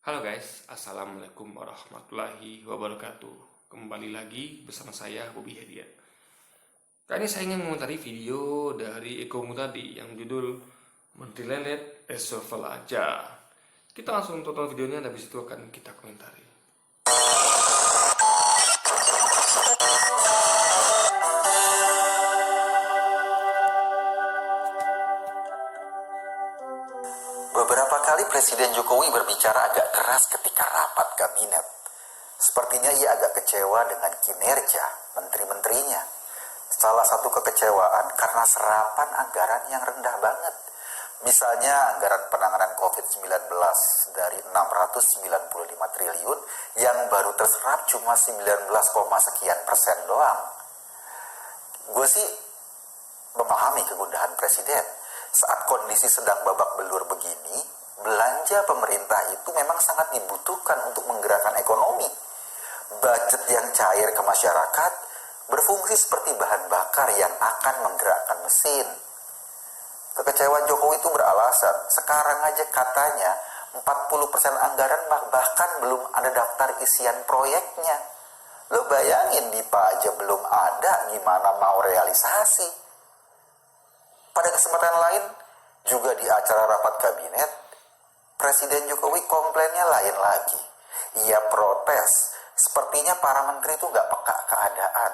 Halo guys, Assalamualaikum warahmatullahi wabarakatuh. Kembali lagi bersama saya, Bobby Hedian. Kali ini saya ingin mengomentari video dari Eko Mutadi yang judul Menteri Lelet Esofel aja. Kita langsung tonton videonya dan habis itu akan kita komentari. Beberapa kali Presiden Jokowi berbicara agak keras ketika rapat kabinet. Sepertinya ia agak kecewa dengan kinerja menteri-menterinya. Salah satu kekecewaan karena serapan anggaran yang rendah banget. Misalnya anggaran penanganan COVID-19 dari 695 triliun yang baru terserap cuma 19, sekian persen doang. Gue sih memahami kegundahan Presiden. Saat kondisi sedang babak belur begini, belanja pemerintah itu memang sangat dibutuhkan untuk menggerakkan ekonomi. Budget yang cair ke masyarakat berfungsi seperti bahan bakar yang akan menggerakkan mesin. Kekecewaan Jokowi itu beralasan, sekarang aja katanya 40% anggaran bahkan belum ada daftar isian proyeknya. Lo bayangin DIPA aja belum ada, gimana mau realisasi? Pada kesempatan lain, juga di acara rapat kabinet, Presiden Jokowi komplainnya lain lagi. Ia protes, sepertinya para menteri itu gak peka keadaan.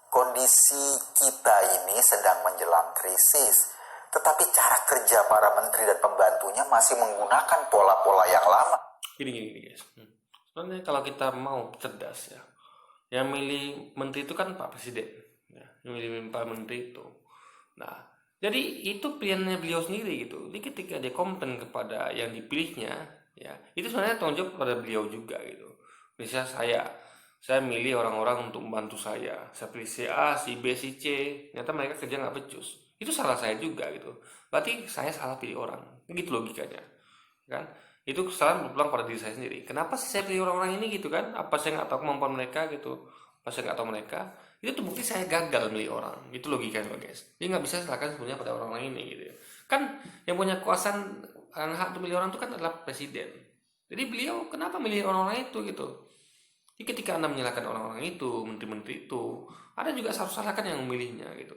Kondisi kita ini sedang menjelang krisis, tetapi cara kerja para menteri dan pembantunya masih menggunakan pola-pola yang lama. Gini guys. Sebenarnya kalau kita mau cerdas ya, yang milih menteri itu kan Pak Presiden. Ya, yang milih Pak Menteri itu. Nah, jadi itu pilihannya beliau sendiri gitu. Jadi ketika dia komplain kepada yang dipilihnya, ya itu sebenarnya tanggung jawab kepada beliau juga gitu. Misalnya saya milih orang-orang untuk membantu saya. Saya pilih si A, si B, si C. Ternyata mereka kerja nggak becus. Itu salah saya juga gitu. Berarti saya salah pilih orang. Gitu logikanya, kan? Itu kesalahan berpulang pada diri saya sendiri. Kenapa sih saya pilih orang-orang ini gitu kan? Apa saya nggak tahu kemampuan mereka gitu? Pas saya nggak tahu mereka, itu tuh bukti saya gagal milih orang. Itu logikanya guys. Jadi nggak bisa salahkan sebenarnya pada orang ini gitu ya. Kan yang punya kuasaan dan hak untuk milih orang itu kan adalah presiden. Jadi beliau kenapa milih orang-orang itu gitu? Jadi ketika Anda menyalahkan orang-orang itu, menteri-menteri itu, ada juga salahkan yang memilihnya gitu.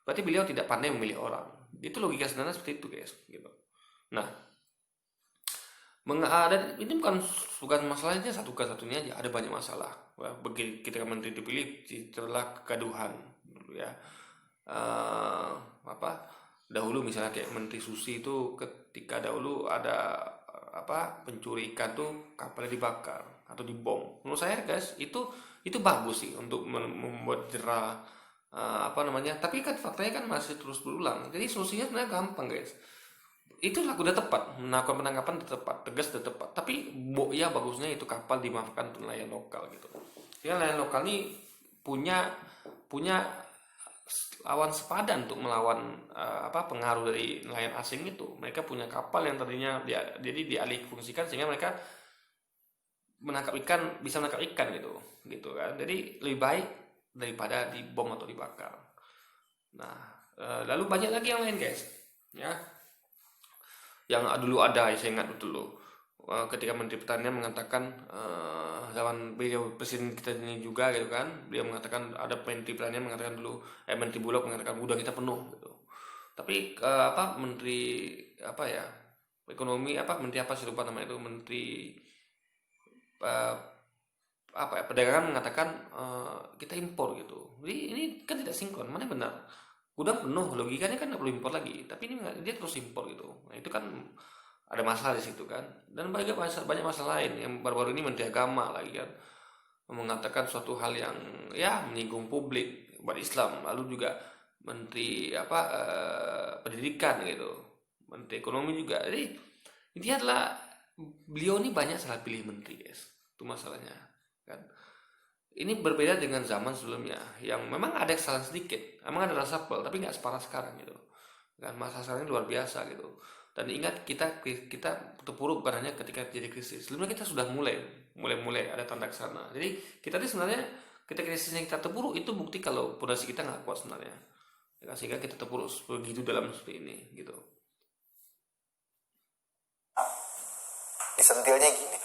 Berarti beliau tidak pandai memilih orang. Itu logika sederhana seperti itu guys gitu. Nah, dan ini bukan masalahnya satu-satunya aja, ada banyak masalah. Bagi ketika menteri dipilih setelah kegaduhan ya. Eh, apa dahulu misalnya kayak Menteri Susi itu ketika dahulu ada pencuri ikan tuh kapalnya dibakar atau dibom. Menurut saya guys itu bagus sih untuk membuat jerah tapi kan faktanya kan masih terus berulang. Jadi solusinya sebenarnya gampang guys. Itu udah tepat, melakukan penangkapan udah tepat, tegas udah tepat. Tapi ya bagusnya itu kapal dimaafkan untuk nelayan lokal gitu. Jadi nelayan lokal ini punya punya lawan sepadan untuk melawan pengaruh dari nelayan asing itu. Mereka punya kapal yang tadinya jadi dialih fungsikan sehingga mereka bisa menangkap ikan gitu kan. Jadi lebih baik daripada dibom atau dibakar. Nah, lalu banyak lagi yang lain guys, ya yang dulu ada, saya ingat betul loh, ketika Menteri Pertanian mengatakan zaman beliau presiden kita ini juga gitu kan, beliau mengatakan ada Menteri Pertanian mengatakan dulu, Menteri Bulog mengatakan gudang kita penuh gitu. Tapi Menteri ekonomi menteri apa sih lupa namanya itu, Menteri eh, perdagangan mengatakan kita impor gitu. Jadi ini kan tidak sinkron, mana benar? Gudang penuh, logikanya kan nggak perlu impor lagi, tapi ini dia terus impor gitu. Nah itu kan ada masalah di situ kan. Dan banyak masalah lain yang baru-baru ini Menteri Agama lagi kan mengatakan suatu hal yang ya menyinggung publik umat Islam. Lalu juga Menteri pendidikan gitu, Menteri ekonomi juga. Jadi intinya adalah beliau ini banyak salah pilih menteri guys, itu masalahnya kan. Ini berbeda dengan zaman sebelumnya yang memang ada kesalahan sedikit, memang ada reshuffle tapi nggak separah sekarang gitu kan. Masa sekarang ini luar biasa gitu. Dan ingat, kita terpuruk bukan hanya ketika terjadi krisis, sebelumnya kita sudah mulai ada tanda ke sana. Jadi kita ini sebenarnya ketika krisisnya kita terpuruk itu bukti kalau pondasi kita nggak kuat sebenarnya ya kan? Sehingga kita terpuruk begitu dalam seperti ini gitu. Disentilnya gini,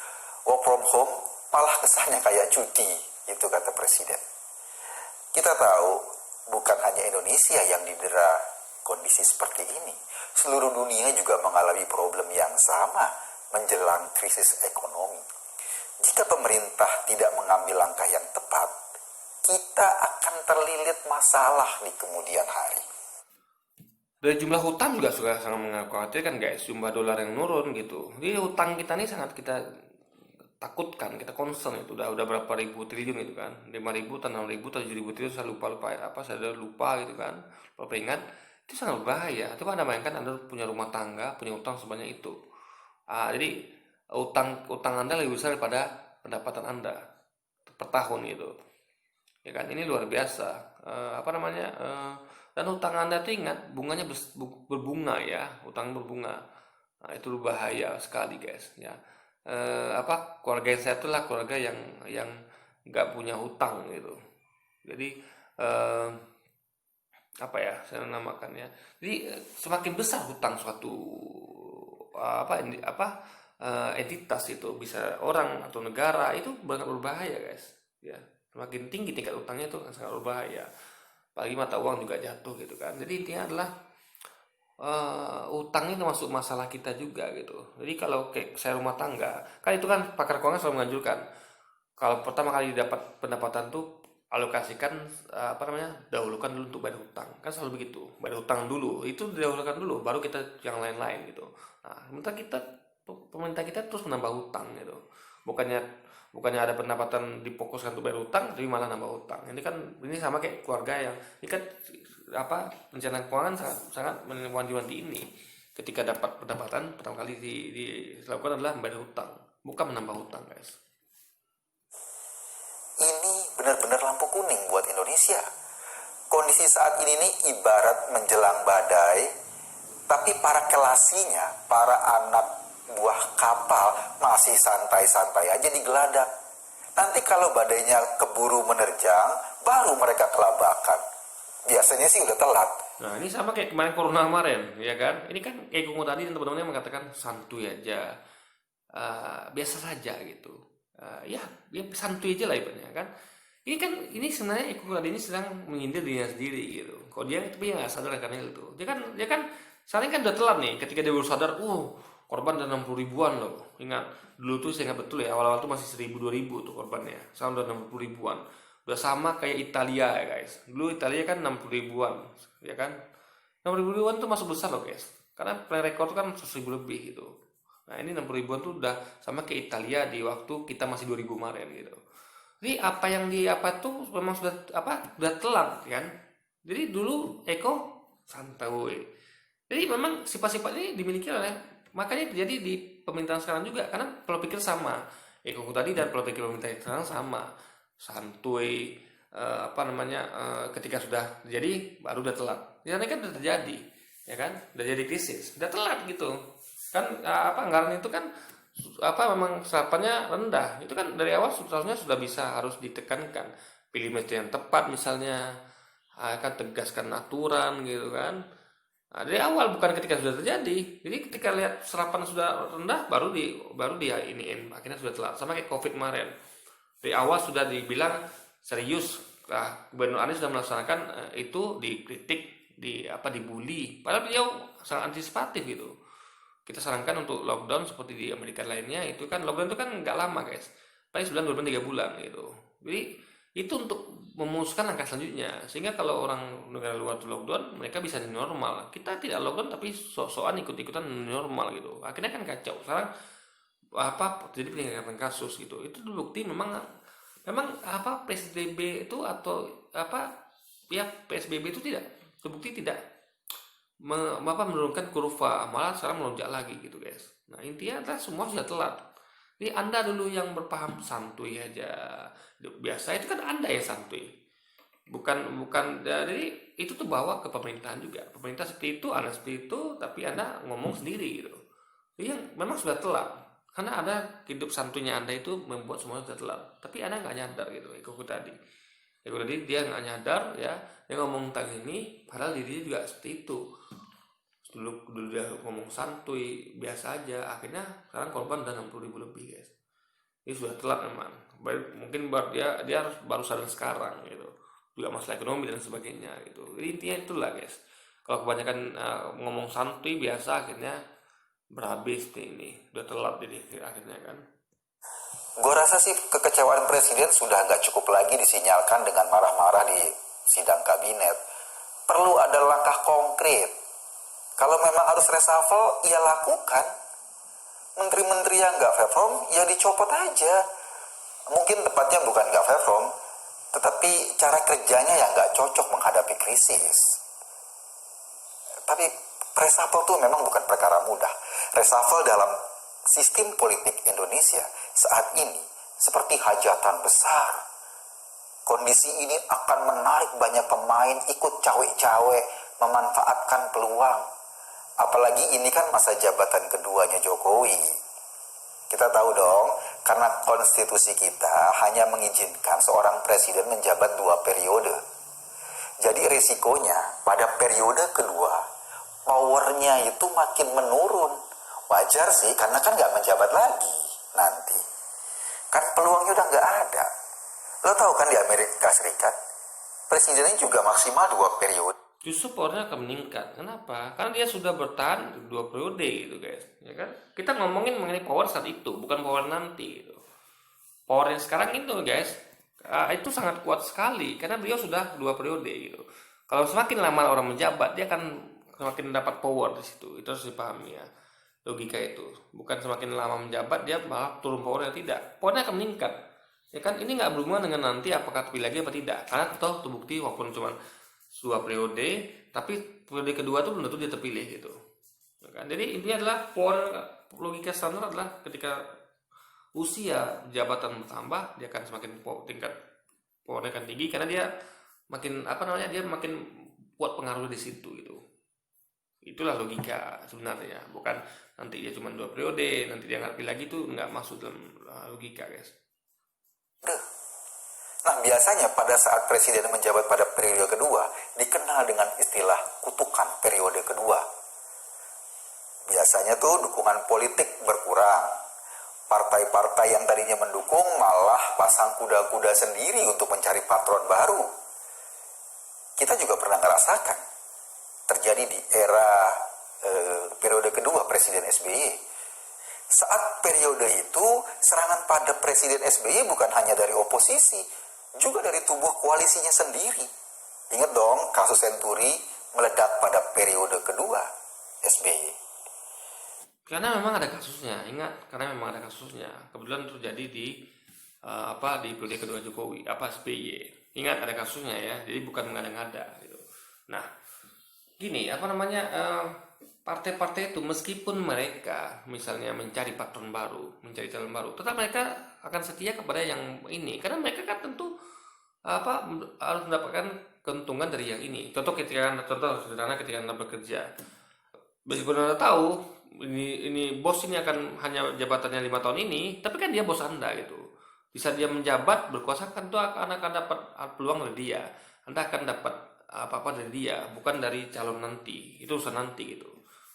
work from home malah kesannya kayak cuti, itu kata Presiden. Kita tahu bukan hanya Indonesia yang didera kondisi seperti ini. Seluruh dunia juga mengalami problem yang sama menjelang krisis ekonomi. Jika pemerintah tidak mengambil langkah yang tepat, kita akan terlilit masalah di kemudian hari. Dari jumlah hutang juga sudah sangat mengkhawatirkan guys, jumlah dolar yang nurun gitu. Jadi hutang kita ini sangat kita takutkan, kita concern itu udah berapa ribu triliun gitu kan, 5.000 atau 6.000 atau 7.000 triliun, saya lupa apa, saya udah lupa gitu kan, lupa ingat. Itu sangat berbahaya. Itu kan anda bayangkan anda punya rumah tangga, punya utang sebanyak itu. Jadi utang anda lebih besar daripada pendapatan anda per tahun gitu, ya kan. Ini luar biasa. Dan utang anda itu ingat bunganya berbunga ya, utang berbunga. Nah, itu berbahaya sekali guys ya. Keluarga saya itulah keluarga yang nggak punya hutang gitu. Jadi saya namakannya. Jadi semakin besar hutang suatu entitas, itu bisa orang atau negara, itu sangat berbahaya guys ya. Semakin tinggi tingkat hutangnya itu sangat berbahaya, apalagi mata uang juga jatuh gitu kan. Jadi intinya adalah utang ini termasuk masalah kita juga gitu. Jadi kalau kayak saya rumah tangga kan, itu kan pakar keuangan selalu menganjurkan kalau pertama kali dapat pendapatan tuh alokasikan dahulukan dulu untuk bayar hutang, kan selalu begitu. Bayar hutang dulu, itu didahulukan dulu, baru kita yang lain-lain gitu. Nah sementara pemerintah kita terus menambah hutang gitu. Bukannya ada pendapatan difokuskan untuk bayar hutang, tapi malah nambah hutang. Ini sama kayak keluarga yang ini kan perencanaan keuangan sangat menwanti-wanti ini. Ketika dapat pendapatan, pertama kali dilakukan adalah membayar hutang, bukan menambah hutang guys. Ini benar-benar lampu kuning buat Indonesia. Kondisi saat ini nih ibarat menjelang badai, tapi para kelasinya, para anak buah kapal masih santai-santai aja di geladak. Nanti kalau badainya keburu menerjang, baru mereka kelabakan. Biasanya sih udah telat. Nah ini sama kayak kemarin, ya kan. Ini kan kayak Kungu tadi dan teman-temannya mengatakan santuy aja, biasa saja gitu. Ya santuy aja lah ibaratnya kan. Ini sebenarnya Eko tadi ini sedang menyindir dirinya sendiri gitu. Kalau dia tapi nggak sadar karena itu. Dia kan sekarang kan udah telat nih. Ketika dia baru sadar, korban ada 60 ribuan loh. Ingat dulu tuh saya ingat betul ya, awal-awal tuh masih 1.000-2.000 tuh korbannya. Sekarang udah 60 ribuan. Udah sama kayak Italia ya guys. Dulu Italia kan 60 ribuan, ya kan. 60 ribuan tuh masuk besar loh guys. Karena play record tuh kan 100.000 lebih gitu. Nah ini 60 ribuan tuh udah sama kayak Italia di waktu kita masih 2000 kemarin gitu. Jadi tuh memang sudah telat kan. Jadi dulu Eko santai. Jadi memang sifat-sifat ini dimiliki oleh, makanya terjadi di pemerintahan sekarang juga, karena pola pikir sama. Eko tadi dan pola pikir pemerintah sekarang sama. Santuy, ketika sudah terjadi baru udah telat. Ya kan udah terjadi, ya kan? Udah jadi krisis, udah telat gitu. Kan anggaran itu kan memang serapannya rendah. Itu kan dari awal seharusnya sudah bisa, harus ditekankan. Pilih metode yang tepat misalnya, akan tegaskan aturan gitu kan. Nah, dari awal, bukan ketika sudah terjadi. Jadi ketika lihat serapan sudah rendah baru dia iniin, akhirnya sudah telat. Sama kayak Covid kemarin. Dari awal sudah dibilang serius, Gubernur Anies sudah melaksanakan itu, dikritik, dibully. Padahal beliau sangat antisipatif gitu. Kita sarankan untuk lockdown seperti di Amerika lainnya, itu kan lockdown itu kan nggak lama guys, paling 9 bulan 3 bulan gitu. Jadi itu untuk memuluskan langkah selanjutnya, sehingga kalau orang negara luar itu lockdown, mereka bisa normal. Kita tidak lockdown tapi sok-sokan ikut-ikutan normal gitu, akhirnya kan kacau. Sekarang jadi peningkatan kasus gitu. Itu bukti memang PSBB itu PSBB itu terbukti tidak menurunkan kurva, malah sekarang melonjak lagi gitu guys. Nah intinya adalah semua sudah telat. Jadi Anda dulu yang berpaham santuy aja, biasa itu kan Anda yang santuy, bukan dari itu tuh bawa ke pemerintahan juga. Pemerintah seperti itu, Anda seperti itu, tapi Anda ngomong sendiri gitu. Jadi memang sudah telat, karena Anda hidup santuйnya Anda itu membuat semuanya sudah telat, tapi Anda nggak nyadar gitu. Eko tadi dia nggak nyadar ya, dia ngomong tentang ini padahal dirinya juga seperti itu. Dulu dia ngomong santuy biasa aja, akhirnya sekarang korban udah 60.000 lebih guys. Ini sudah telat memang. Mungkin dia harus baru sadar sekarang gitu, juga masalah ekonomi dan sebagainya gitu. Jadi intinya itulah guys, kalau kebanyakan ngomong santuy biasa, akhirnya berhabis nih, ini udah telat jadi akhirnya kan. Gue rasa sih kekecewaan presiden sudah nggak cukup lagi disinyalkan dengan marah-marah di sidang kabinet. Perlu ada langkah konkret. Kalau memang harus reshuffle, ya lakukan. Menteri-menteri yang nggak perform, ya dicopot aja. Mungkin tepatnya bukan nggak perform, tetapi cara kerjanya yang nggak cocok menghadapi krisis. Tapi reshuffle itu memang bukan perkara mudah. Reshuffle dalam sistem politik Indonesia saat ini seperti hajatan besar. Kondisi ini akan menarik banyak pemain ikut cawe-cawe memanfaatkan peluang. Apalagi ini kan masa jabatan keduanya Jokowi. Kita tahu dong, karena konstitusi kita hanya mengizinkan seorang presiden menjabat 2 periode. Jadi risikonya pada periode kedua, powernya itu makin menurun. Wajar sih, karena kan nggak menjabat lagi nanti. Kan peluangnya udah nggak ada. Lo tahu kan di Amerika Serikat, presidennya juga maksimal 2 periode. Justru powernya akan meningkat. Kenapa? Karena dia sudah bertahan 2 periode gitu guys, ya kan? Kita ngomongin mengenai power saat itu, bukan power nanti gitu. Power yang sekarang itu guys, itu sangat kuat sekali karena beliau sudah 2 periode gitu. Kalau semakin lama orang menjabat, dia akan semakin dapat power di situ. Itu harus dipahami ya, logika itu. Bukan semakin lama menjabat dia malah turun powernya, tidak. Powernya akan meningkat. Ya kan, ini nggak berhubungan dengan nanti apakah terpilih lagi apa tidak. Karena toh terbukti walaupun cuma 2 periode, tapi periode kedua tuh belum tentu dia terpilih gitu. Ya kan? Jadi intinya adalah power, logika standar adalah ketika usia jabatan bertambah, dia akan semakin tingkat powernya akan tinggi karena dia makin dia makin kuat pengaruhnya di situ gitu. Itulah logika sebenarnya, bukan nanti dia cuma 2 periode, nanti dia nggak pilih lagi, tuh nggak masuk dalam logika guys. Nah, biasanya pada saat presiden menjabat pada periode kedua, dikenal dengan istilah kutukan periode kedua. Biasanya tuh dukungan politik berkurang. Partai-partai yang tadinya mendukung malah pasang kuda-kuda sendiri untuk mencari patron baru. Kita juga pernah ngerasakan terjadi di era periode kedua Presiden SBY. Saat periode itu, serangan pada Presiden SBY bukan hanya dari oposisi, juga dari tubuh koalisinya sendiri. Ingat dong, kasus Senturi meledak pada periode kedua SBY. Karena memang ada kasusnya, ingat, karena memang ada kasusnya. Kebetulan terjadi di di periode kedua Jokowi, SBY. Ingat ada kasusnya ya, jadi bukan mengada-ngada gitu. Nah, gini, partai-partai itu meskipun mereka misalnya mencari patron baru, mencari calon baru, tetap mereka akan setia kepada yang ini, karena mereka kan tentu harus mendapatkan keuntungan dari yang ini. Contoh sederhana ketika Anda bekerja, meskipun Anda tahu ini bos ini akan hanya jabatannya 5 tahun ini, tapi kan dia bos Anda gitu. Bisa dia menjabat berkuasa, kan itu akan dapat peluang dari dia. Anda akan dapat apa-apa dari dia, bukan dari calon nanti. Itu urusan nanti gitu.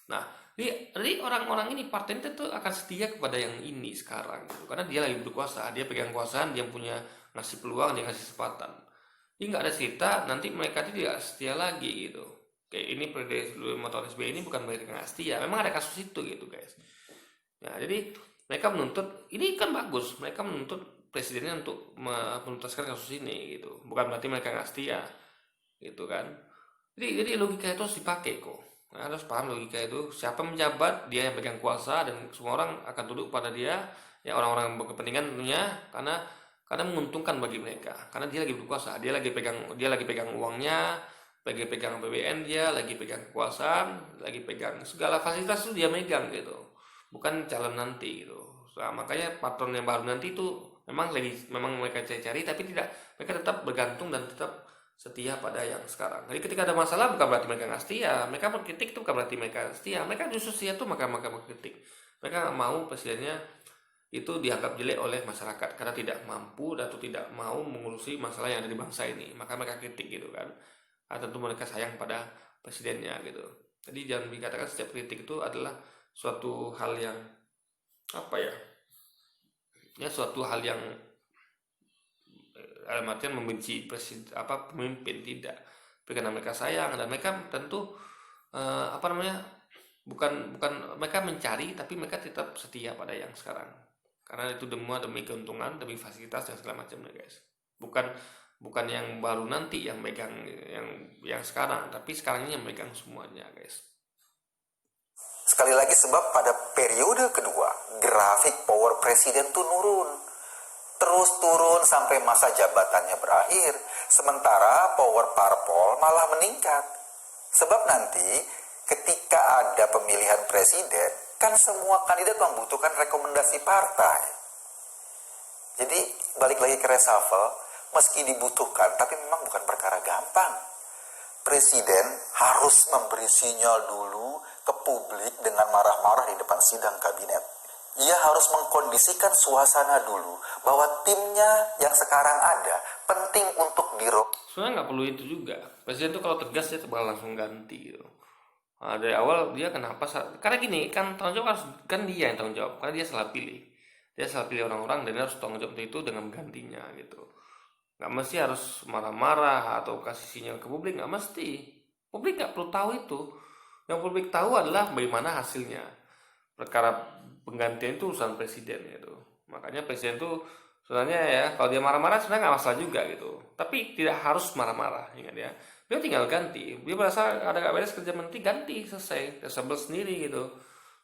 Nah, jadi orang-orang ini partai itu akan setia kepada yang ini sekarang gitu. Karena dia lagi berkuasa, dia pegang kekuasaan, dia punya ngasih peluang, dia ngasih kesempatan. Jadi nggak ada cerita nanti mereka itu tidak setia lagi gitu. Kayak ini periode 5 tahun SBY ini bukan mereka nggak setia, memang ada kasus itu gitu guys. Nah, jadi mereka menuntut, ini kan bagus, mereka menuntut presidennya untuk menuntaskan kasus ini gitu. Bukan berarti mereka nggak setia gitu kan. Jadi logika itu harus dipakai kok. Nah, harus paham logika itu, siapa menjabat dia yang pegang kuasa dan semua orang akan tunduk pada dia, ya orang-orang berkepentingan tentunya, karena menguntungkan bagi mereka, karena dia lagi berkuasa, dia lagi pegang uangnya, lagi pegang APBN, dia lagi pegang kekuasaan, lagi pegang segala fasilitas itu dia megang gitu, bukan calon nanti gitu. Nah, makanya patron yang baru nanti itu memang mereka cari-cari, tapi tidak, mereka tetap bergantung dan tetap setia pada yang sekarang. Jadi ketika ada masalah bukan berarti mereka nggak setia, mereka berkritik itu bukan berarti mereka setia, mereka justru setia tuh maka berkritik. Mereka nggak mau presidennya itu dianggap jelek oleh masyarakat karena tidak mampu atau tidak mau mengurusi masalah yang ada di bangsa ini, maka mereka kritik gitu kan. Tentu mereka sayang pada presidennya gitu. Jadi jangan dikatakan setiap kritik itu adalah suatu hal yang apa ya, suatu hal yang dalam artian membenci presiden pemimpin, tidak. Tapi karena mereka sayang dan mereka tentu apa namanya, bukan bukan mereka mencari, tapi mereka tetap setia pada yang sekarang, karena itu demi keuntungan, demi fasilitas dan segala macamnya guys. Bukan bukan yang baru nanti yang megang yang sekarang, tapi sekarang ini yang megang semuanya guys. Sekali lagi sebab pada periode kedua, grafik power presiden tuh terus turun sampai masa jabatannya berakhir. Sementara power parpol malah meningkat. Sebab nanti ketika ada pemilihan presiden, kan semua kandidat membutuhkan rekomendasi partai. Jadi balik lagi ke reshuffle, meski dibutuhkan, tapi memang bukan perkara gampang. Presiden harus memberi sinyal dulu ke publik dengan marah-marah di depan sidang kabinet. Ia harus mengkondisikan suasana dulu bahwa timnya yang sekarang ada penting untuk Sebenarnya nggak perlu itu juga. Presiden itu kalau tegas dia bakal langsung ganti gitu. Nah, dari awal dia kenapa? Karena gini kan, tanggung jawab kan dia yang tanggung jawab, karena dia salah pilih. Dia salah pilih orang-orang dan dia harus tanggung jawab itu dengan menggantinya gitu. Nggak mesti harus marah-marah atau kasih sinyal ke publik, nggak mesti. Publik nggak perlu tahu itu. Yang publik tahu adalah bagaimana hasilnya. Perkara penggantian itu urusan presiden gitu. Makanya presiden itu sebenarnya ya, kalau dia marah-marah sebenarnya nggak masalah juga gitu. Tapi tidak harus marah-marah, ingat ya. Dia tinggal ganti. Dia merasa ada nggak beres kerja menteri, ganti, selesai. Reshuffle sendiri gitu.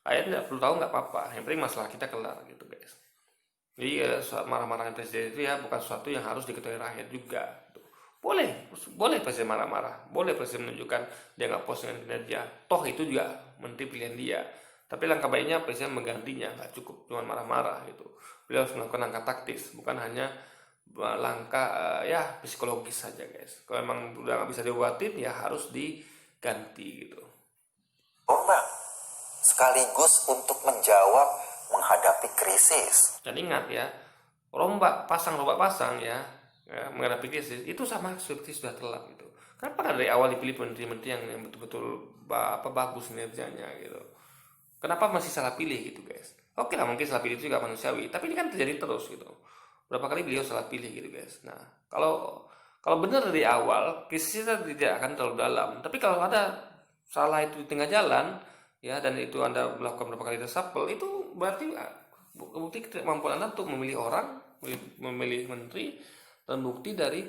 Ayah tidak perlu tahu, nggak apa-apa. Yang penting masalah kita kelar gitu guys. Jadi marah-marahin presiden itu ya bukan sesuatu yang harus diketahui rakyat juga. Boleh presiden marah-marah, boleh presiden menunjukkan dia nggak puas dengan kinerja. Toh itu juga menteri pilihan dia. Tapi langkah baiknya presiden menggantinya, nggak cukup cuma marah-marah gitu. Beliau harus melakukan langkah taktis, bukan hanya langkah ya psikologis saja guys. Kalau emang udah nggak bisa diobatin ya harus diganti gitu. rombak sekaligus untuk menjawab menghadapi krisis. Dan ingat ya, rombak pasang ya, menghadapi krisis itu sama seperti sudah telat gitu. Kenapa kan dari awal dipilih menteri-menteri yang betul-betul bagus kinerjanya gitu? Kenapa masih salah pilih gitu guys? Oke lah, mungkin salah pilih itu juga manusiawi, tapi ini kan terjadi terus gitu. Berapa kali beliau salah pilih gitu guys. Nah, kalau benar dari awal, krisisnya tidak akan terlalu dalam. Tapi kalau ada salah itu di tengah jalan, ya, dan itu Anda melakukan beberapa kali reshuffle, itu berarti bukti kemampuan Anda untuk memilih orang, memilih menteri, dan bukti dari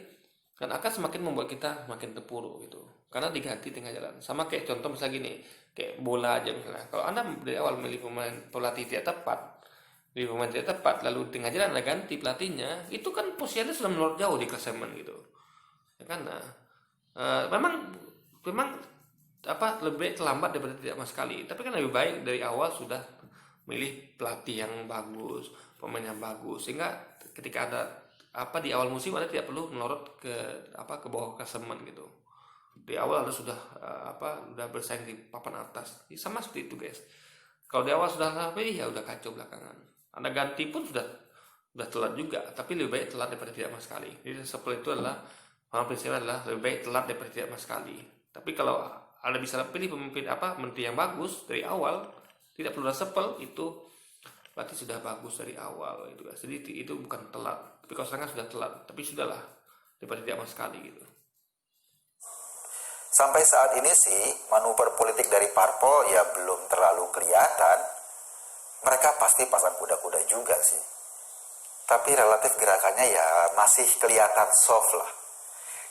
kan akan semakin membuat kita makin terpuruk gitu. Karena diganti tengah jalan. Sama kayak contoh misalnya gini, kayak bola aja misalnya. Kalau Anda dari awal memilih pelatih tidak tepat, lalu di tengah jalan Anda ganti pelatihnya, itu kan posisinya sudah melorot jauh di klasemen gitu. Ya kan? Nah, memang lebih terlambat daripada tidak sama sekali. Tapi kan lebih baik dari awal sudah milih pelatih yang bagus, pemain yang bagus, sehingga ketika ada di awal musim Anda tidak perlu melorot ke bawah klasemen gitu. Di awal Anda sudah udah bersaing di papan atas. Sama seperti itu guys. Kalau di awal sudah salah pilih ya udah kacau belakangan. Anda ganti pun sudah telat juga, tapi lebih baik telat daripada tidak sama sekali. Jadi seperti itu adalah prinsipnya adalah lebih baik telat daripada tidak sama sekali. Tapi kalau Anda bisa pilih pemimpin menteri yang bagus dari awal, tidak perlu reshuffle, itu berarti sudah bagus dari awal gitu guys. Jadi itu bukan telat. Tapi kalau sekarang sudah telat, tapi sudahlah daripada tidak sama sekali gitu. Sampai saat ini sih manuver politik dari parpol ya belum terlalu kelihatan. Mereka pasti pasang kuda-kuda juga sih. Tapi relatif gerakannya ya masih kelihatan soft lah.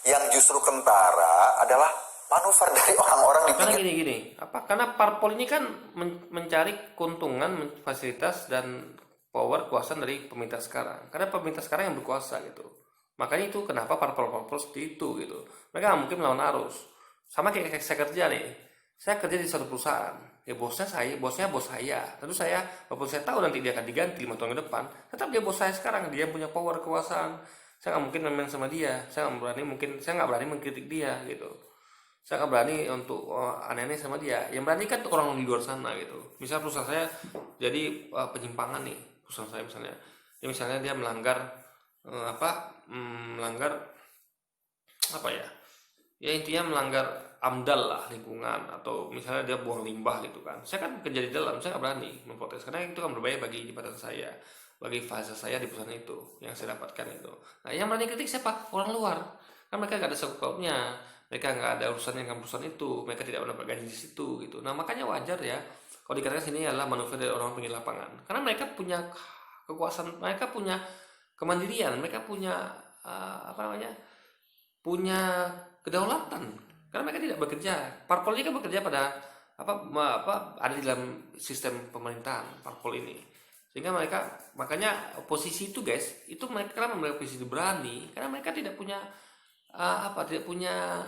Yang justru kentara adalah manuver dari orang-orang di Karena gini, karena parpol ini kan mencari keuntungan, fasilitas dan power kekuasaan dari pemerintah sekarang. Karena pemerintah sekarang yang berkuasa gitu. Makanya itu kenapa parpol seperti itu gitu. Mereka nggak mungkin melawan arus. Sama kayak saya kerja nih. Saya kerja di satu perusahaan. Ya bosnya bos saya. Tentu saya, walaupun saya tahu nanti dia akan diganti 5 tahun ke depan, tetap dia bos saya sekarang. Dia punya power kekuasaan. Saya nggak mungkin main sama dia. Saya nggak berani mengkritik dia gitu. Saya nggak berani untuk aneh-aneh sama dia. Yang berani kan orang di luar sana gitu. Misal perusahaan saya jadi penyimpangan nih, perusahaan saya misalnya. Ya, misalnya dia melanggar melanggar apa ya? Ya intinya melanggar AMDAL lah, lingkungan, atau misalnya dia buang limbah gitu kan, saya kan kerja di dalam, saya nggak berani memprotes karena itu kan berbahaya bagi jabatan saya, bagi fase saya di perusahaan itu yang saya dapatkan itu. Nah, yang berani kritik siapa? Orang luar, kan mereka nggak ada sangkut pautnya, mereka nggak ada urusannya dengan perusahaan itu, mereka tidak mendapat gaji di situ gitu. Nah, makanya wajar ya kalau dikatakan sini adalah manuver dari orang pinggir lapangan, karena mereka punya kekuasaan, mereka punya kemandirian, mereka punya apa namanya, punya kedaulatan, karena mereka tidak bekerja. Parpol ini kan bekerja pada ada di dalam sistem pemerintahan parpol ini, sehingga mereka, makanya posisi itu guys, itu mereka karena memiliki posisi berani, karena mereka tidak punya tidak punya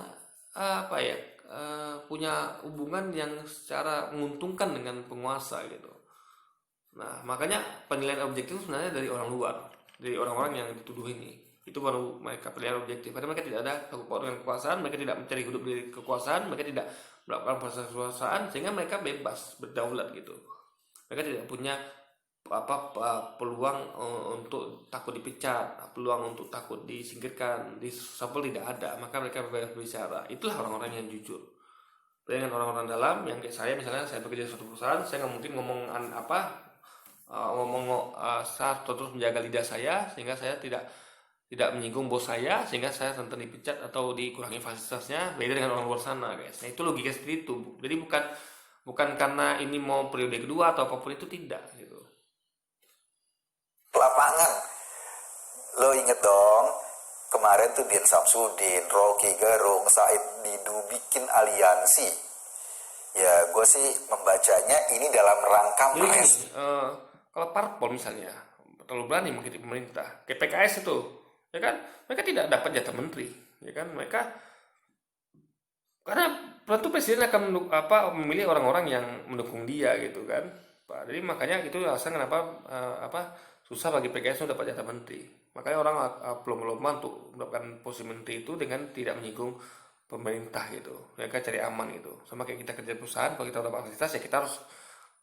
punya hubungan yang secara menguntungkan dengan penguasa gitu. Nah, makanya penilaian objektif sebenarnya dari orang luar, dari orang-orang yang dituduh ini. Itu baru mereka penilaian objektif. Karena mereka tidak ada sangkut dengan kekuasaan, mereka tidak mencari hidup dari kekuasaan, mereka tidak melakukan proses kekuasaan, sehingga mereka bebas berdaulat gitu. Mereka tidak punya peluang untuk takut dipecat, peluang untuk takut disingkirkan, disapel tidak ada. Maka mereka bebas berbicara. Itulah orang-orang yang jujur. Dengan orang-orang dalam yang kayak saya, misalnya saya bekerja di suatu perusahaan, saya nggak mungkin ngomong saya terus menjaga lidah saya sehingga saya tidak menyinggung bos saya, sehingga saya rentan dipecat atau dikurangi fasilitasnya. Beda dengan orang luar sana guys. Nah, itu logika seperti itu. Jadi bukan karena ini mau periode kedua atau apapun itu, tidak gitu. Lapangan, lo inget dong kemarin tuh Din Samsudin, Rocky Gerung, Said Didu bikin aliansi. Ya gue sih membacanya ini dalam rangka Jadi kalau parpol misalnya terlalu berani mengkritik pemerintah, kayak PKS itu, ya kan, mereka tidak dapat jatah menteri, ya kan, mereka karena tentu presiden akan memilih orang-orang yang mendukung dia gitu kan, Pak. Jadi makanya itu alasan kenapa susah bagi PKS untuk dapat jatah menteri. Makanya orang belum untuk mendapatkan posisi menteri itu dengan tidak menyinggung pemerintah gitu. Mereka cari aman gitu. Sama kayak kita kerja perusahaan, kalau kita dapat fasilitas ya kita harus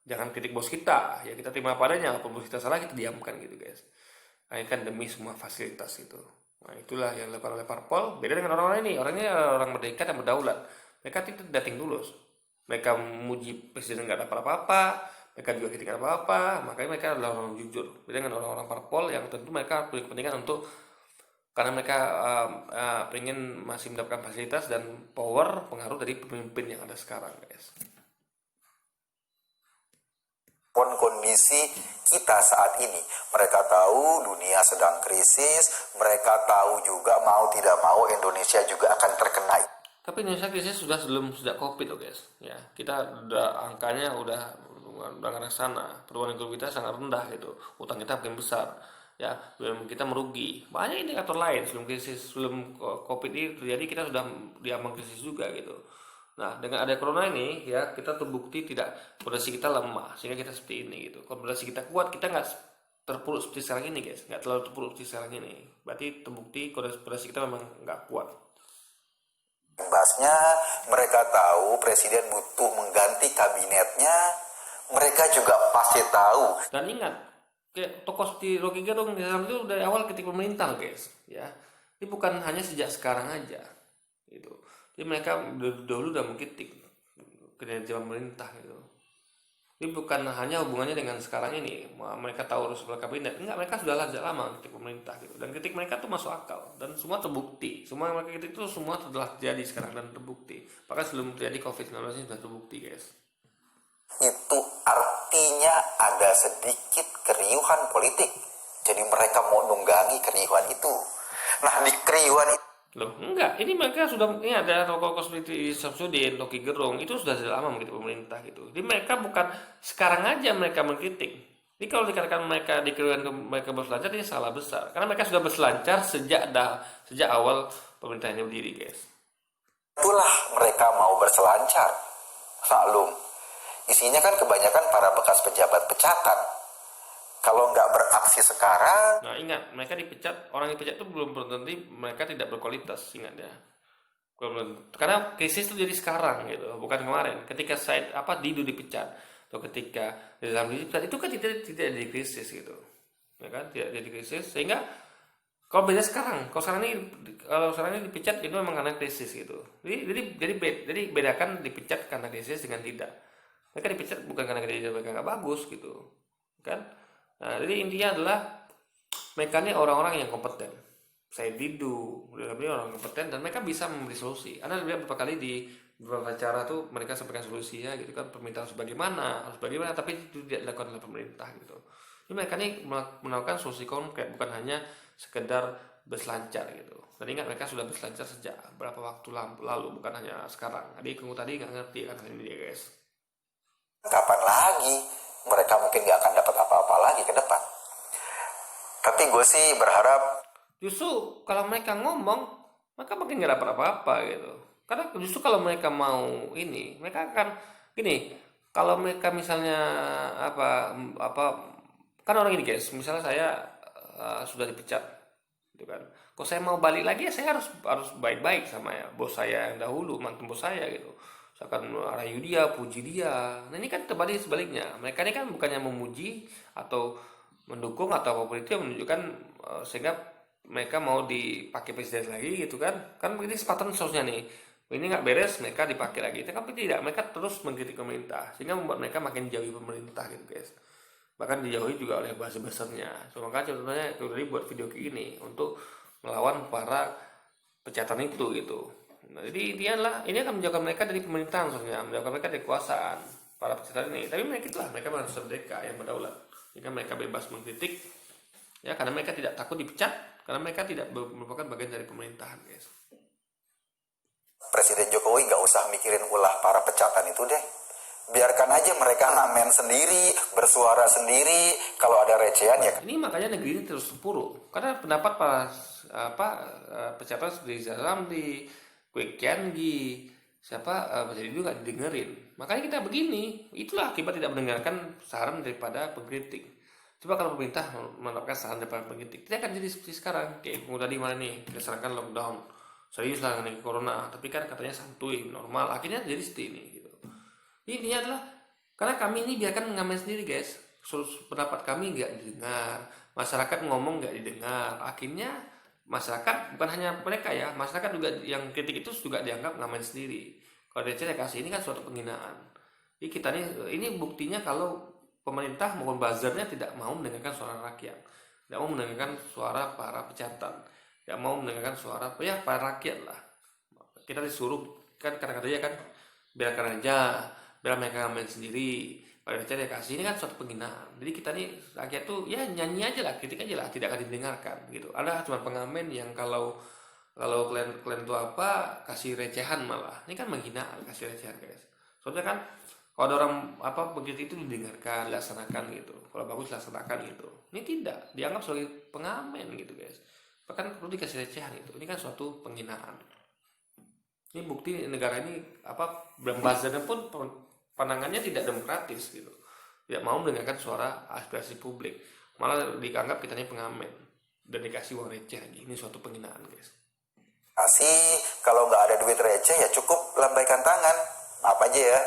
jangan kritik bos kita, ya kita terima padanya. Kalau bos kita salah kita diamkan gitu guys. Nah, ini kan demi semua fasilitas itu. Nah, itulah yang dilakukan oleh parpol. Beda dengan orang-orang ini. Orangnya orang merdeka dan berdaulat. Mereka tidak dating lulus. Mereka memuji presiden nggak dapat apa-apa. Mereka juga kritik apa-apa. Makanya mereka adalah orang jujur. Beda dengan orang-orang parpol yang tentu mereka punya kepentingan untuk, karena mereka pengen masih mendapatkan fasilitas dan power, pengaruh dari pemimpin yang ada sekarang guys. Kondisi kita saat ini, mereka tahu dunia sedang krisis, mereka tahu juga mau tidak mau Indonesia juga akan terkena. Tapi Indonesia krisis sudah sejak COVID loh guys. Ya, kita udah angkanya udah ke sana. Pertumbuhan ekonomi kita sangat rendah gitu. Utang kita makin besar. Ya, kita merugi. Banyak indikator lain sebelum COVID ini terjadi, kita sudah diambang krisis juga gitu. Nah, dengan ada corona ini ya, kita terbukti fondasi kita lemah sehingga kita seperti ini gitu. Kalau fondasi kita kuat, kita nggak terpuruk seperti sekarang ini guys, nggak terlalu terpuruk seperti sekarang ini. Berarti terbukti fondasi kita memang nggak kuat. Imbasnya mereka tahu presiden butuh mengganti kabinetnya, mereka juga pasti tahu. Dan ingat, kayak tokoh seperti Rocky Gerung itu dari awal ketika pemerintah guys, ya. Ini bukan hanya sejak sekarang aja, gitu. Jadi mereka dulu udah mengkritik kinerja pemerintah gitu. Ini bukan hanya hubungannya dengan sekarang ini, mereka tahu harus kabinet. Enggak, mereka sudah sejak lama kritik pemerintah gitu. Dan kritik mereka tuh masuk akal dan semua terbukti. Semua yang mereka kritik itu semua telah terjadi sekarang dan terbukti. Bahkan sebelum terjadi COVID-19 ini sudah terbukti guys. Itu artinya ada sedikit keriuhan politik. Jadi mereka mau nunggangi keriuhan itu. Nah, di keriuhan itu Loh, enggak, ini mereka sudah, ini ada tokoh-tokoh seperti Samsudin, Rocky Gerung, itu sudah lama mengkritik pemerintah gitu. Jadi mereka bukan sekarang aja mereka mengkritik. Jadi kalau dikatakan mereka mereka berselancar, ini salah besar. Karena mereka sudah berselancar sejak awal pemerintah ini berdiri, guys. Itulah mereka mau berselancar. Maklum, isinya kan kebanyakan para bekas pejabat pecatan. Kalau nggak beraksi sekarang. Nah ingat, mereka dipecat, orang dipecat itu belum tentu mereka tidak berkualitas, ingat ya. Karena krisis itu jadi sekarang gitu, bukan kemarin. Ketika Didu dipecat atau ketika Rizal dipecat, itu kan tidak jadi krisis gitu, ya kan? Tidak jadi krisis, sehingga Kalau beda sekarang, kalau sekarang ini dipecat itu memang karena krisis gitu. Jadi bedakan dipecat karena krisis dengan tidak. Mereka dipecat bukan karena kerja mereka nggak bagus gitu, kan? Nah, jadi intinya adalah mereka ini orang-orang yang kompeten. Saya didu, mereka ini orang kompeten dan mereka bisa memberi solusi. Anda lihat beberapa kali di beberapa cara tuh mereka sampaikan solusinya gitu kan, permintaan harus bagaimana, tapi itu tidak dilakukan oleh pemerintah gitu. Jadi mereka ini melakukan solusi konkret, bukan hanya sekedar berselancar gitu. Dan ingat mereka sudah berselancar sejak berapa waktu lalu, bukan hanya sekarang. Jadi kamu tadi nggak ngerti kan ini dia guys. Kapan lagi? Mereka mungkin gak akan dapat apa-apa lagi ke depan. Tapi gue sih berharap Justru kalau mereka ngomong, mereka makin nggak dapat apa-apa gitu. Karena justru kalau mereka mau ini, mereka akan gini. Kalau mereka misalnya apa kan orang ini guys, misalnya saya sudah dipecat, gitu kan. Kalau saya mau balik lagi ya saya harus baik-baik sama ya bos saya yang dahulu, mantan bos saya gitu. Saya akan rayu dia, puji dia. Nah ini kan terbalik sebaliknya. Mereka ini kan bukannya memuji atau mendukung atau apapun itu yang menunjukkan sehingga mereka mau dipakai presiden lagi gitu kan ini kesempatan seharusnya nih ini nggak beres mereka dipakai lagi tapi tidak mereka terus mengkritik pemerintah sehingga membuat mereka makin jauhi pemerintah gitu guys bahkan dijauhi juga oleh bahasa besarnya so, maka contohnya tadi buat video kayak gini untuk melawan para pecatan itu gitu nah, jadi intinya adalah ini akan menjauhkan mereka dari pemerintahan seharusnya menjauhkan mereka dari kekuasaan para pecatan ini tapi mereka harus merdeka yang berdaulat sehingga mereka bebas mengkritik ya karena mereka tidak takut dipecat karena mereka tidak merupakan bagian dari pemerintahan guys. Presiden Jokowi gak usah mikirin ulah para pecatan itu deh. Biarkan aja mereka ngamen sendiri, bersuara sendiri. Kalau ada recehan ya. Ini makanya negeri ini terus terpuruk karena pendapat para pejabat seperti Ramli, Kwek Kiangi, jadi itu nggak didengerin. Makanya kita begini. Itulah akibat tidak mendengarkan saran daripada pengkritik. Coba kalau pemerintah menerapkan saran daripada pengkritik, kita akan jadi seperti sekarang. Kayak tadi mana nih, kita sarankan lockdown. Serius lah nih corona, tapi kan katanya santuy, normal. Akhirnya jadi seperti ini gitu. Ini adalah karena kami ini biarkan ngamen sendiri guys. Pendapat kami nggak didengar, masyarakat ngomong nggak didengar. Akhirnya masyarakat bukan hanya mereka ya, masyarakat juga yang kritik itu juga dianggap ngamen sendiri. Kalau DC kasih ini kan suatu penghinaan. Jadi kita ini buktinya kalau pemerintah maupun buzzernya tidak mau mendengarkan suara rakyat, tidak mau mendengarkan suara para pejabat, tidak mau mendengarkan suara ya para rakyat lah. Kita disuruh kan kata-katanya kan biarkan aja, biar mereka ngamen sendiri. Kalau dia kasih ini kan suatu penghinaan. Jadi kita nih rakyat tuh ya nyanyi aja lah, kritik aja lah, tidak akan didengarkan gitu. Ada cuma pengamen yang kalau kalian tuh apa kasih recehan malah. Ini kan menghina kasih recehan guys. Soalnya kan kalau ada orang begitu itu didengarkan, dilaksanakan gitu. Kalau bagus dilaksanakan gitu. Ini tidak dianggap sebagai pengamen gitu guys. Bahkan perlu dikasih recehan itu. Ini kan suatu penghinaan. Ini bukti negara ini buzzernya pun pandangannya tidak demokratis gitu. Tidak mau mendengarkan suara aspirasi publik. Malah dianggap kita ini pengamen dan dikasih uang receh lagi. Ini suatu penghinaan guys. Kalau nggak ada duit receh ya cukup lambaikan tangan. Apa aja ya?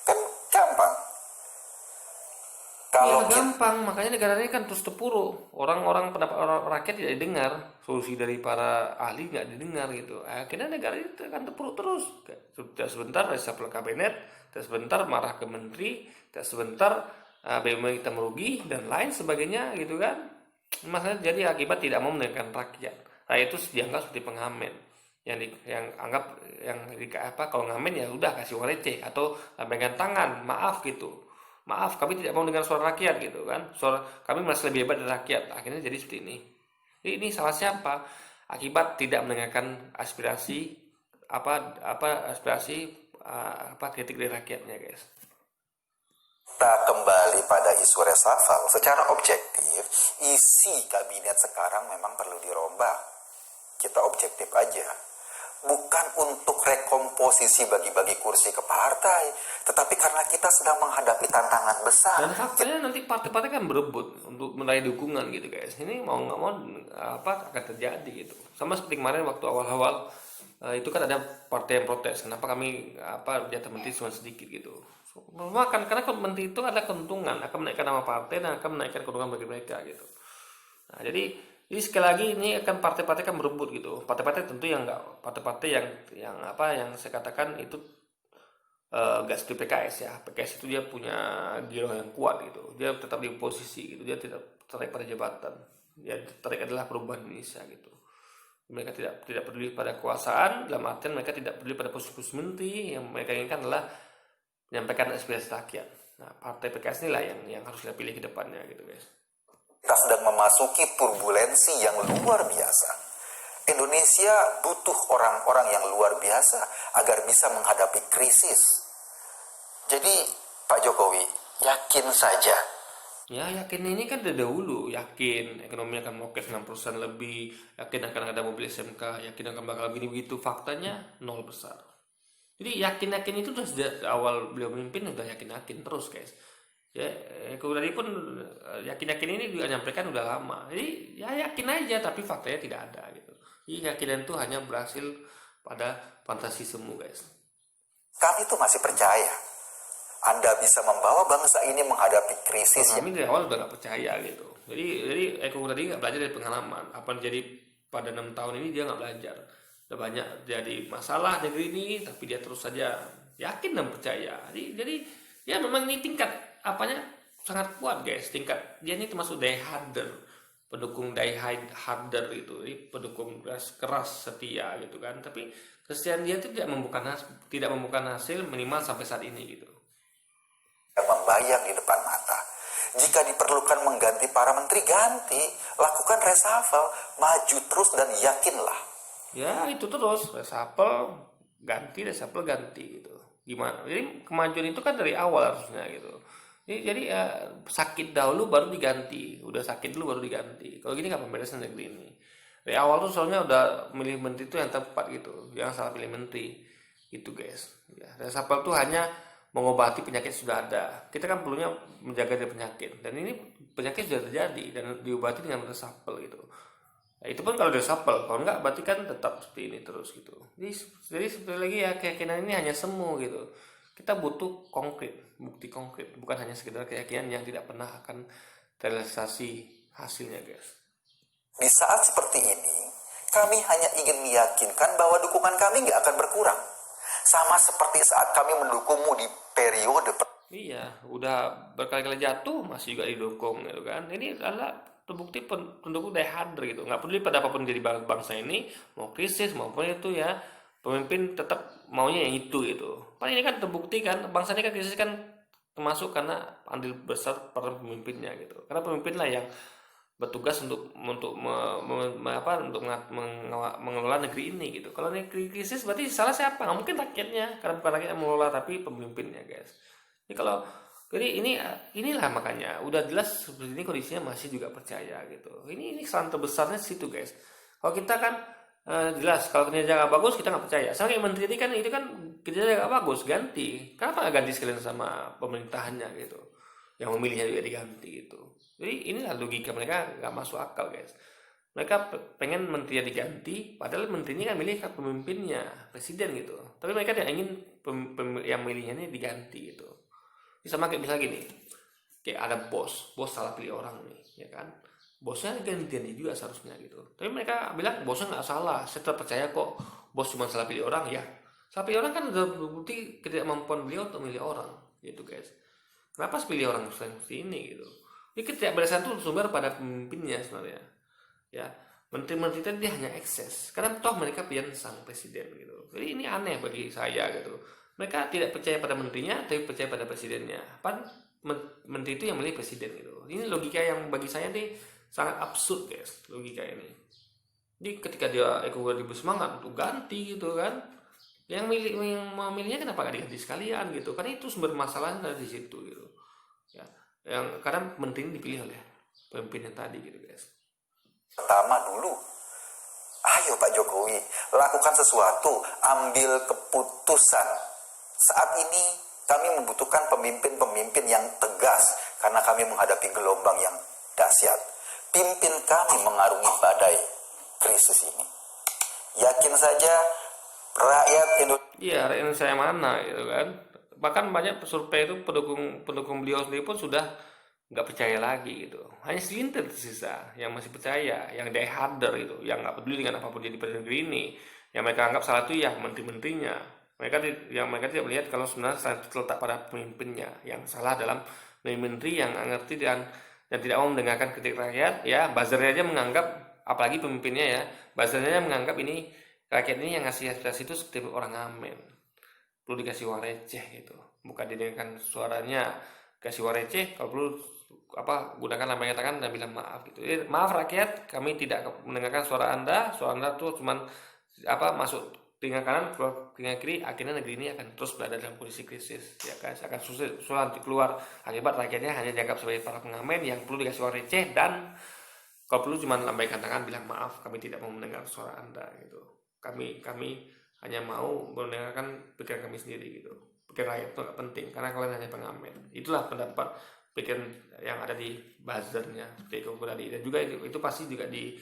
Kan gampang. Iya gampang, makanya negara ini kan terus terpuruk. Orang-orang pendapat orang rakyat tidak didengar, solusi dari para ahli nggak didengar gitu. Akhirnya negara ini akan terpuruk terus. Tidak sebentar reshuffle kabinet, tidak sebentar marah ke menteri, tidak sebentar BUMN kita merugi dan lain sebagainya gitu kan. Maksudnya jadi akibat tidak mau mendengarkan rakyat. Rakyat itu dianggap seperti pengamen. Yang anggap kalau ngamen ya udah kasih uang receh atau pegang tangan, maaf gitu. Maaf, kami tidak mau dengar suara rakyat gitu kan. Kami merasa lebih hebat dari rakyat. Akhirnya jadi seperti ini. Ini salah siapa? Akibat tidak mendengarkan aspirasi kritik dari rakyatnya, guys. Kita kembali pada isu reshuffle. Secara objektif, isi kabinet sekarang memang perlu dirombak. Kita objektif aja. Bukan untuk rekomposisi bagi-bagi kursi ke partai, tetapi karena kita sedang menghadapi tantangan besar. Dan faktanya nanti partai-partai kan berebut untuk meraih dukungan gitu guys. Ini mau nggak mau akan terjadi gitu. Sama seperti kemarin waktu awal-awal itu kan ada partai yang protes. Kenapa kami jatah menteri cuma sedikit gitu. Karena menteri itu adalah keuntungan, akan menaikkan nama partai dan akan menaikkan keuntungan bagi mereka gitu. Nah, jadi Jadi sekali lagi ini akan partai-partai kan berebut gitu. Partai-partai tentu yang enggak, partai-partai yang apa yang saya katakan itu nggak seperti PKS ya. PKS itu dia punya giroh yang kuat gitu. Dia tetap di posisi gitu. Dia tidak tertarik pada jabatan. Dia tertarik adalah perubahan Indonesia gitu. Mereka tidak peduli pada kekuasaan, dalam artian mereka tidak peduli pada posisi menteri. Yang mereka inginkan adalah menyampaikan aspirasi rakyat. Nah, partai PKS inilah yang harus kita pilih ke depannya gitu guys. Kita sedang memasuki turbulensi yang luar biasa. Indonesia butuh orang-orang yang luar biasa agar bisa menghadapi krisis. Jadi Pak Jokowi, yakin saja. Ya yakin ini kan dari dahulu, yakin ekonomi akan meroket 6% lebih, yakin akan ada mobil SMK, yakin akan bakal gini begitu, faktanya nol besar. Jadi yakin-yakin itu udah sejak awal beliau memimpin udah yakin-yakin terus guys. Ya, tadi pun yakin-yakin ini juga nyampaikan udah lama. Jadi ya yakin aja tapi faktanya tidak ada gitu. Jadi yakinan itu hanya berhasil pada fantasi semu guys. Kami tuh masih percaya Anda bisa membawa bangsa ini menghadapi krisis. Kami dari awal udah nggak percaya gitu. Jadi Eko tadi nggak belajar dari pengalaman. Apa yang jadi pada 6 tahun ini dia nggak belajar. Udah banyak jadi masalah negeri ini, tapi dia terus saja yakin dan percaya. Jadi ya memang ini tingkat apanya sangat kuat guys. Tingkat dia ini termasuk die harder, pendukung die harder itu, jadi pendukung keras setia gitu kan. Tapi kesetiaan dia itu tidak membuka hasil minimal sampai saat ini gitu. Yang membayang di depan mata. Jika diperlukan mengganti para menteri, ganti. Lakukan reshuffle, maju terus dan yakinlah. Ya itu terus reshuffle ganti gitu. Gimana? Jadi kemajuan itu kan dari awal harusnya gitu. Jadi sakit dahulu baru diganti. Udah sakit dulu baru diganti. Kalau gini nggak pemberesan negeri ini. Dari awal tuh soalnya udah milih menteri itu yang tepat gitu. Jangan salah pilih menteri. Itu guys. Ya, reshuffle tuh hanya mengobati penyakit sudah ada. Kita kan perlunya menjaga dari penyakit. Dan ini penyakit sudah terjadi dan diobati dengan reshuffle gitu. Nah, itu pun kalau reshuffle, kalau enggak berarti kan tetap seperti ini terus gitu. Jadi seperti lagi ya keyakinan ini hanya semu gitu. Kita butuh konkret, bukti konkret, bukan hanya sekedar keyakinan yang tidak pernah akan terrealisasi hasilnya guys. Di saat seperti ini, kami hanya ingin meyakinkan bahwa dukungan kami nggak akan berkurang. Sama seperti saat kami mendukungmu di periode Iya, udah berkali-kali jatuh masih juga didukung gitu kan. Ini adalah terbukti pendukung die harder gitu. Nggak peduli pada apapun jadi bangsa ini, mau krisis maupun itu ya, pemimpin tetap maunya yang itu gitu. Paling ini kan terbukti kan, bangsa ini kan krisis kan termasuk karena andil besar para pemimpinnya gitu. Karena pemimpin lah yang bertugas untuk mengelola negeri ini gitu. Kalau negeri krisis berarti salah siapa? Nggak mungkin rakyatnya, karena bukan rakyat yang mengelola tapi pemimpinnya guys. Jadi inilah makanya udah jelas seperti ini kondisinya masih juga percaya gitu. Ini kesalahan terbesarnya situ guys. Kalau kita kan jelas kalau kinerja nggak bagus kita nggak percaya. Sama kayak menteri ini kan itu kan kinerja nggak bagus ganti. Kenapa nggak ganti sekalian sama pemerintahannya gitu? Yang memilihnya juga diganti gitu. Jadi inilah logika mereka nggak masuk akal guys. Mereka pengen menterinya diganti, padahal menterinya kan milih pemimpinnya, presiden gitu. Tapi mereka tidak ingin yang milihnya ini diganti gitu. Sama kayak misalnya gini, kayak ada bos salah pilih orang nih, ya kan? Bosnya gantian juga seharusnya gitu. Tapi mereka bilang bosnya nggak salah, saya tetap percaya kok bos cuma salah pilih orang ya. Salah pilih orang kan udah berbukti ketidakmampuan beliau untuk memilih orang, gitu guys. Kenapa pilih orang seperti ini gitu? Ini ketidakberdasaraan itu sumber pada pemimpinnya sebenarnya. Ya, menteri-menteri itu dia hanya ekses. Karena toh mereka pilihan sang presiden gitu. Jadi ini aneh bagi saya gitu. Mereka tidak percaya pada menterinya, tapi percaya pada presidennya. Menteri itu yang milih presiden gitu. Ini logika yang bagi saya nih sangat absurd guys, logika ini. Jadi ketika dia Eko semangat untuk ganti gitu kan, yang memilihnya kenapa gak diganti sekalian gitu? Karena itu sumber masalahnya dari situ gitu. Ya, yang kadang menteri ini dipilih oleh pemimpin yang tadi gitu guys. pertama dulu. Ayo Pak Jokowi, lakukan sesuatu, ambil keputusan. Saat ini kami membutuhkan pemimpin-pemimpin yang tegas karena kami menghadapi gelombang yang dahsyat. Pimpin kami mengarungi badai krisis ini. Yakin saja rakyat Indonesia. Iya, rakyat Indonesia yang mana gitu kan. Bahkan banyak survei itu pendukung beliau sendiri pun sudah nggak percaya lagi gitu. Hanya segelintir tersisa yang masih percaya, yang die harder itu, yang nggak peduli dengan apapun jadi pada negeri ini. Yang mereka anggap salah itu ya menteri-menterinya. Yang mereka tidak melihat kalau sebenarnya salah itu terletak pada pemimpinnya. Yang salah dalam menteri yang nggak ngerti dan tidak mau mendengarkan kritik rakyat. Ya, buzzernya aja menganggap, apalagi pemimpinnya ya, buzzernya menganggap ini rakyat ini yang ngasih aspirasi itu seperti orang ngamen, perlu dikasih uang receh gitu, bukan didengarkan suaranya, kasih uang receh, kalau perlu gunakan lambang tangan dan bilang maaf gitu. Maaf rakyat, kami tidak mendengarkan suara anda tuh cuman masuk telinga kanan keluar telinga kiri, akhirnya negeri ini akan terus berada dalam kondisi krisis ya kan, akan sulit keluar, akibat rakyatnya hanya dianggap sebagai para pengamen yang perlu dikasih uang receh, dan kalau perlu cuma lambaikan tangan bilang maaf, kami tidak mau mendengar suara anda gitu. Kami hanya mau mendengarkan pikiran kami sendiri gitu. Pikiran rakyat itu gak penting karena kalian hanya pengamen. Itulah pendapat pikiran yang ada di buzzernya seperti itu tadi. Dan juga itu pasti juga di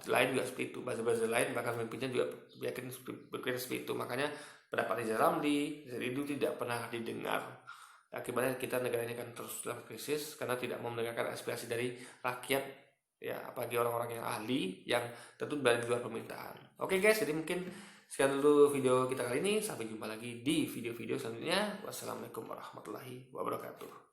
lain juga seperti itu. Buzzer lain bahkan pemimpinnya juga yakin berpikir seperti itu. Makanya pendapat Reza Ramli itu tidak pernah didengar. Akibatnya kita negara ini akan terus dalam krisis karena tidak mau mendengarkan aspirasi dari rakyat ya, apalagi orang-orang yang ahli yang tentu berada di luar pemerintahan. Oke guys, jadi mungkin sekian dulu video kita kali ini. Sampai jumpa lagi di video-video selanjutnya. Wassalamualaikum warahmatullahi wabarakatuh.